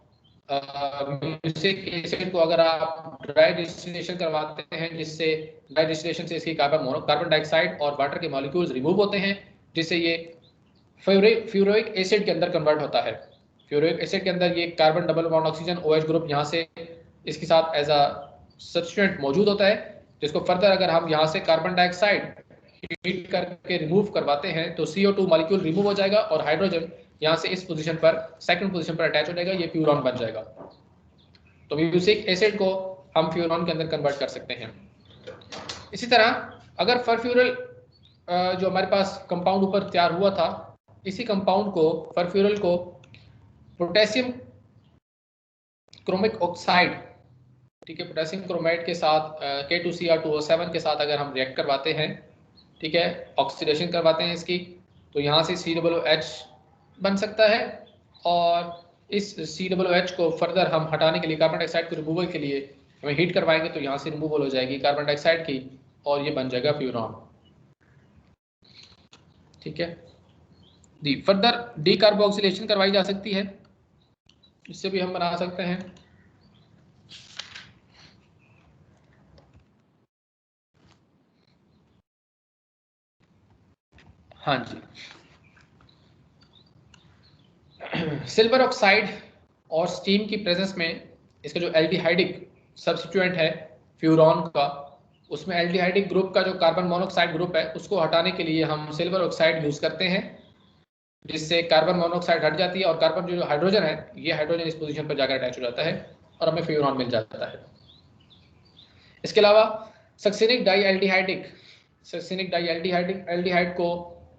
म्यूसिक एसिड को अगर आप ड्राई डिस्टिलेशन करवाते हैं, जिससे ड्राई डिस्टिलेशन से इसकी कार्बन डाइऑक्साइड और वाटर के मॉलिक्यूल्स रिमूव होते हैं, जिससे ये फ्यूरोइक एसिड के अंदर कन्वर्ट होता है। फ्यूरोइक एसिड के अंदर ये carbon double bond oxygen OH group यहाँ से इसके साथ एज अ सब्सटेंट मौजूद होता है, जिसको फर्दर अगर हम यहाँ से कार्बन डाइऑक्साइड हीट करके रिमूव करवाते हैं तो CO2 मॉलिक्यूल रिमूव हो जाएगा और हाइड्रोजन यहाँ से इस पोजीशन पर, सेकंड पोजीशन पर अटैच हो जाएगा, ये फ्यूरॉन बन जाएगा। तो म्यूसिक एसिड को हम फ्यूरॉन के अंदर कन्वर्ट कर सकते हैं। इसी तरह अगर फरफ्यूरल जो हमारे पास कंपाउंड ऊपर तैयार हुआ था, इसी कंपाउंड को, फरफ्यूरल को पोटेशियम क्रोमिक ऑक्साइड, ठीक है, पोटेशियम क्रोमाइड के साथ K2Cr2O7 के साथ अगर हम रिएक्ट करवाते हैं, ठीक है, ऑक्सीडेशन करवाते हैं इसकी, तो यहाँ से COOH बन सकता है और इस COOH को फर्दर हम हटाने के लिए, कार्बन डाइऑक्साइड को रिमूवल के लिए हमें हीट करवाएंगे तो यहाँ से रिमूवल हो जाएगी कार्बन डाइऑक्साइड की और ये बन जाएगा फ्यूरॉन। ठीक है, दी फर्दर डीकार्बोक्सिलेशन करवाई जा सकती है, इससे भी हम बना सकते हैं। हाँ जी, सिल्वर ऑक्साइड और स्टीम की प्रेजेंस में इसका जो एल्डिहाइडिक सब्स्टिट्यूएंट है फ्यूरॉन का, उसमें एल्डिहाइडिक ग्रुप का जो कार्बन मोनोऑक्साइड ग्रुप है उसको हटाने के लिए हम सिल्वर ऑक्साइड यूज करते हैं, जिससे कार्बन मोनोऑक्साइड हट जाती है और कार्बन जो हाइड्रोजन है ये हाइड्रोजन इस पोजीशन पर जाकर अटैच हो जाता है और हमें फ्यूरॉन मिल जाता है। इसके अलावा सक्सिनिक डाइएल्डिहाइड को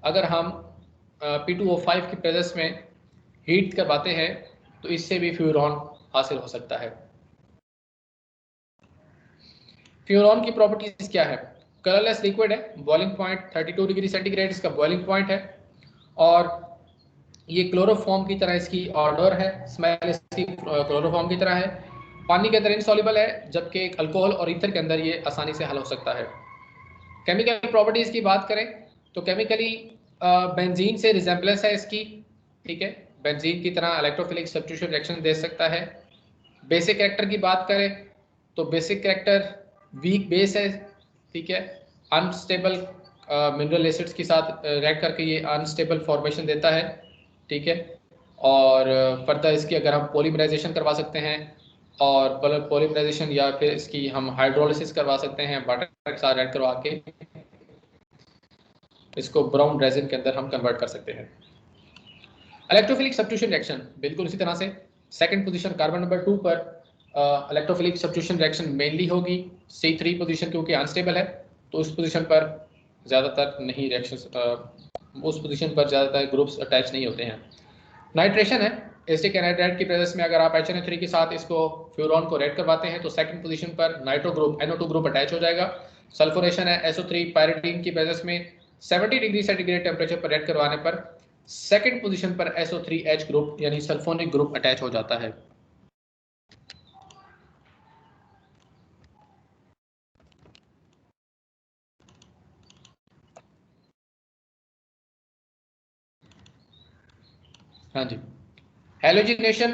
अगर हम P2O5 की प्रेजेंस में हीट करवाते हैं तो इससे भी फ्यूरॉन हासिल हो सकता है। फ्यूरॉन की प्रॉपर्टीज क्या है? कलरलेस लिक्विड है, बॉइलिंग पॉइंट 32 डिग्री सेंटीग्रेड इसका बॉइलिंग पॉइंट है, और ये क्लोरोफॉर्म की तरह इसकी ऑर्डर है, स्मेल इसकी क्लोरोफॉर्म की तरह है, पानी के अंदर इनसॉल्युबल है, जबकि अल्कोहल और ईथर के अंदर ये आसानी से हल हो सकता है। केमिकल प्रॉपर्टीज की बात करें तो केमिकली बेंजीन से रिजेंबलेंस है इसकी, ठीक है, बेंजीन की तरह इलेक्ट्रोफिलिक सब्स्टिट्यूशन रिएक्शन दे सकता है। बेसिक कैरेक्टर की बात करें तो बेसिक कैरेक्टर वीक बेस है, ठीक है, अनस्टेबल मिनरल एसिड्स के साथ रिएक्ट करके ये अनस्टेबल फॉर्मेशन देता है, ठीक है, और फर्दर इसकी अगर हम पॉलीमराइजेशन करवा सकते हैं और पॉलीमराइजेशन या फिर इसकी हम हाइड्रोलिसिस करवा सकते हैं वाटर के साथ ऐड करवा के, इसको ब्राउन रेजिन के अंदर हम कन्वर्ट कर सकते हैं। इलेक्ट्रोफिलिक सब्स्टिट्यूशन रिएक्शन बिल्कुल इसी तरह से सेकंड पोजीशन कार्बन नंबर 2 पर इलेक्ट्रोफिलिक सब्स्टिट्यूशन रिएक्शन मेनली होगी। C3 पोजीशन क्योंकि अनस्टेबल है तो उस पोजीशन पर ज़्यादातर नहीं रिएक्शंस, उस पोजीशन पर ज़्यादातर ग्रुप्स अटैच नहीं होते हैं। नाइट्रेशन है, एसिटिक एनहाइड्राइड की प्रेजेंस में अगर आप HNO3 के साथ इसको फ्यूरॉन को रेड करवाते हैं तो सेकंड पोजीशन पर nitro group NO2 group attach हो जाएगा। सल्फोरेशन है, SO3 पायरिडीन की प्रेजेंस में 70 डिग्री सेंटीग्रेड टेम्परेचर पर रेड करवाने पर सेकंड पोजीशन पर SO3H ग्रुप यानी सल्फोनिक ग्रुप अटैच हो जाता है। हाँ जी, हैलोजिनेशन,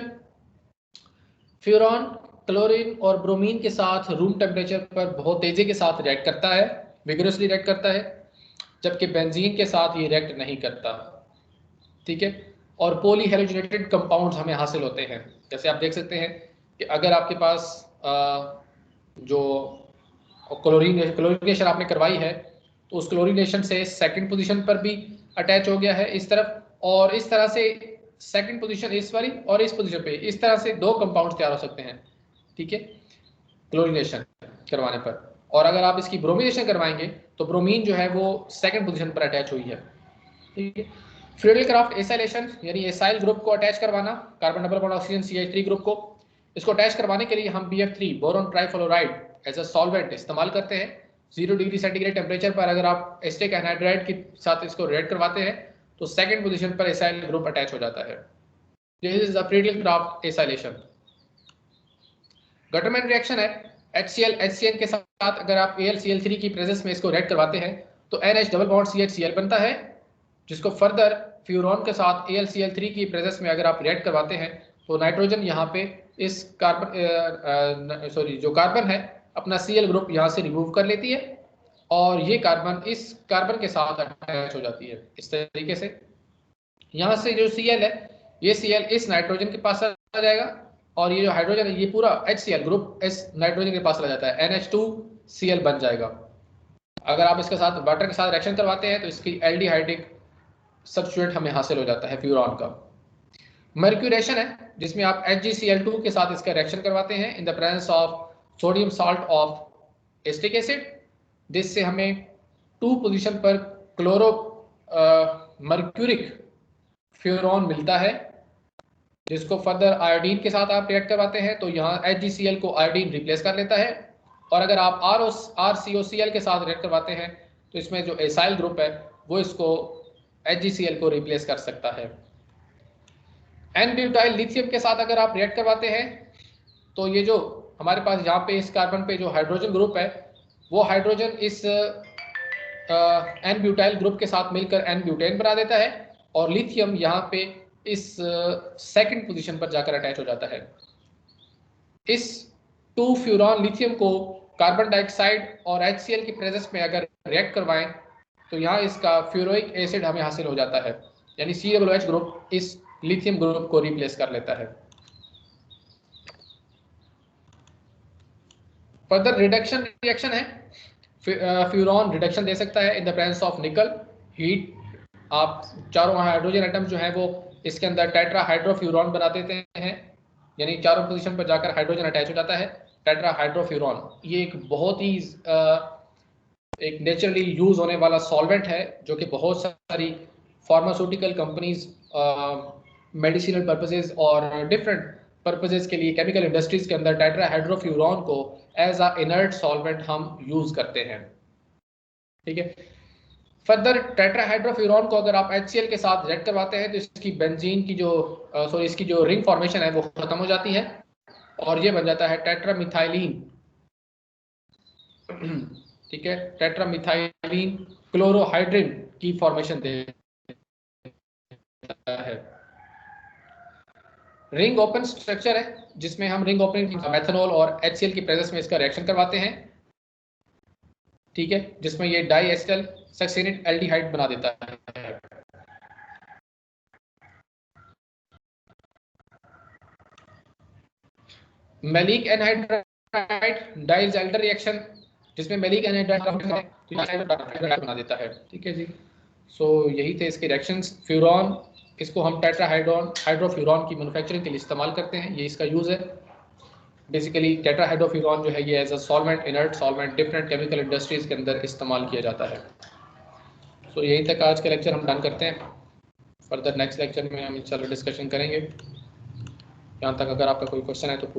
फ्यूरॉन क्लोरीन और ब्रोमीन के साथ रूम टेम्परेचर पर बहुत तेजी के साथ रिएक्ट करता है, विगरसली रिएक्ट करता है, जबकि बेंजीन के साथ ये रिएक्ट नहीं करता, ठीक है, और पॉली हैलोजिनेटेड कंपाउंड्स हमें हासिल होते हैं। जैसे आप देख सकते हैं कि अगर आपके पास जो क्लोरीनेशन आपने करवाई है तो उस क्लोरीनेशन से सेकंड पोजीशन पर भी अटैच हो गया है इस तरफ, और इस तरह से सेकंड पोजीशन इस वाली और इस पोजीशन पे इस तरह से दो कंपाउंड्स तैयार हो सकते हैं, ठीक है, क्लोरीनेशन करवाने पर। और अगर आप इसकी ब्रोमिनेशन करवाएंगे तो ब्रोमीन जो है वो सेकंड पोजीशन पर अटैच हुई है, ठीक है। फ्रीडल-क्राफ्ट एसाइलेशन यानी एसाइल ग्रुप को अटैच करवाना, carbon double bond oxygen CH3 group को, इसको अटैच करवाने के लिए हम BF3 boron trifluoride as a solvent इस्तेमाल करते हैं। 0 डिग्री सेंटीग्रेड टेम्परेचर पर अगर आप एसिटिक एनहाइड्राइड के साथ इसको रिएक्ट करवाते हैं तो सेकंड पोजीशन पर एसाइल ग्रुप अटैच हो जाता है। This is the Friedel-Crafts acylation. Gattermann reaction है, HCl HCN के साथ अगर आप AlCl3 की प्रेजेंस में इसको रिएक्ट करवाते हैं तो NH डबल बॉन्ड CHCl बनता है, जिसको फर्दर फ्यूरॉन के साथ AlCl3 की प्रेजेंस में अगर आप रिएक्ट करवाते हैं तो नाइट्रोजन यहाँ पे इस कार्बन जो कार्बन है अपना Cl ग्रुप यहाँ से रिमूव कर लेती है और ये कार्बन इस कार्बन के साथ अटैच हो जाती है। इस तरीके से यहाँ से जो Cl है ये Cl इस नाइट्रोजन के पास आ जाएगा और ये जो हाइड्रोजन है ये पूरा HCl ग्रुप इस नाइट्रोजन के पास आ जाता है, NH2Cl बन जाएगा। अगर आप इसके साथ वाटर के साथ रिएक्शन करवाते हैं तो इसकी एल्डिहाइडिक सब्स्टिट्यूएंट हमें हासिल हो जाता है फ्यूरॉन का। मर्क्यूरेशन है जिसमें आप HgCl2 के साथ इसका रिएक्शन करवाते हैं in the presence of sodium salt of acetic acid, जिससे हमें 2 पोजीशन पर क्लोरो मर्क्यूरिक फ्यूरॉन मिलता है, जिसको फर्दर आयोडीन के साथ आप रिएक्ट करवाते हैं तो यहाँ HgCl को आयोडीन रिप्लेस कर लेता है, और अगर आप RCOCl के साथ रिएक्ट करवाते हैं तो इसमें जो एसाइल ग्रुप है वो इसको HgCl को रिप्लेस कर सकता है। एन ब्यूटाइल लिथियम के साथ अगर आप रिएक्ट करवाते हैं तो ये जो हमारे पास यहाँ पे इस कार्बन पे जो हाइड्रोजन ग्रुप है वो हाइड्रोजन इस एन ब्यूटाइल ग्रुप के साथ मिलकर एन ब्यूटेन बना देता है और लिथियम यहाँ पे इस सेकंड पोजीशन पर जाकर अटैच हो जाता है। इस 2 फ्यूरॉन लिथियम को कार्बन डाइऑक्साइड और HCl की प्रेजेंस में अगर रिएक्ट करवाएं तो यहाँ इसका फ्यूरोइक एसिड हमें हासिल हो जाता है, यानी COOH ग्रुप इस लिथियम ग्रुप को रिप्लेस कर लेता है। फर्दर रिडक्शन रिएक्शन है, फ्यूरॉन रिडक्शन दे सकता है इन द प्रेजेंस ऑफ निकल हीट। आप चारों हाइड्रोजन एटम जो है वो इसके अंदर टेट्रा हाइड्रोफ्यूरॉन बना देते हैं, यानी चारों पोजीशन पर जाकर हाइड्रोजन अटैच हो जाता है, टेट्रा हाइड्रोफ्यूरॉन। ये एक बहुत ही एक नेचुरली यूज होने वाला सॉल्वेंट है जो कि बहुत सारी फार्मास्यूटिकल कंपनीज मेडिसिनल पर्पसेस और डिफरेंट पर्पसेस के लिए केमिकल इंडस्ट्रीज के अंदर टेट्रा हाइड्रोफ्यूरॉन को एज अ इनर्ट सॉल्वेंट हम यूज करते हैं। ठीक है, फर्दर टेट्राहाइड्रोफ्यूरॉन को अगर आप HCl के साथ रिएक्ट करवाते हैं तो इसकी बेंजीन की जो इसकी जो रिंग फॉर्मेशन है वो खत्म हो जाती है और ये बन जाता है टेट्रामिथाइलिन। ठीक है, टेट्रामिथाइलिन क्लोरोहाइड्रिन की फॉर्मेशन देता है। रिंग ओपन स्ट्रक्चर है जिसमें हम रिंग ओपनिंग मेथनॉल और HCl की प्रेजेंस में इसका रिएक्शन करवाते हैं। ठीक है, जिसमें ये डाई एसिटल सक्सिनेट एल्डिहाइड बना देता है। मैलिक एनहाइड्राइड डाइजेल्डर रिएक्शन जिसमें मैलिक एनहाइड्राइड बना देता है। ठीक है जी, सो यही थे इसके रिएक्शंस। फ्यूरॉन इसको हम हाइड्रोफ्यूरॉन की मैन्युफैक्चरिंग के लिए इस्तेमाल करते हैं, ये इसका यूज़ है। बेसिकली टेट्राहाइड्रोफ्यूरॉन जो है ये as a solvent, inert solvent different chemical industries के अंदर इस्तेमाल किया जाता है। सो यही तक आज का लेक्चर हम डन करते हैं। फर्दर नेक्स्ट लेक्चर में हम इंशाल्लाह डिस्कशन करेंगे। यहाँ तक अगर आपका कोई क्वेश्चन है तो पूछ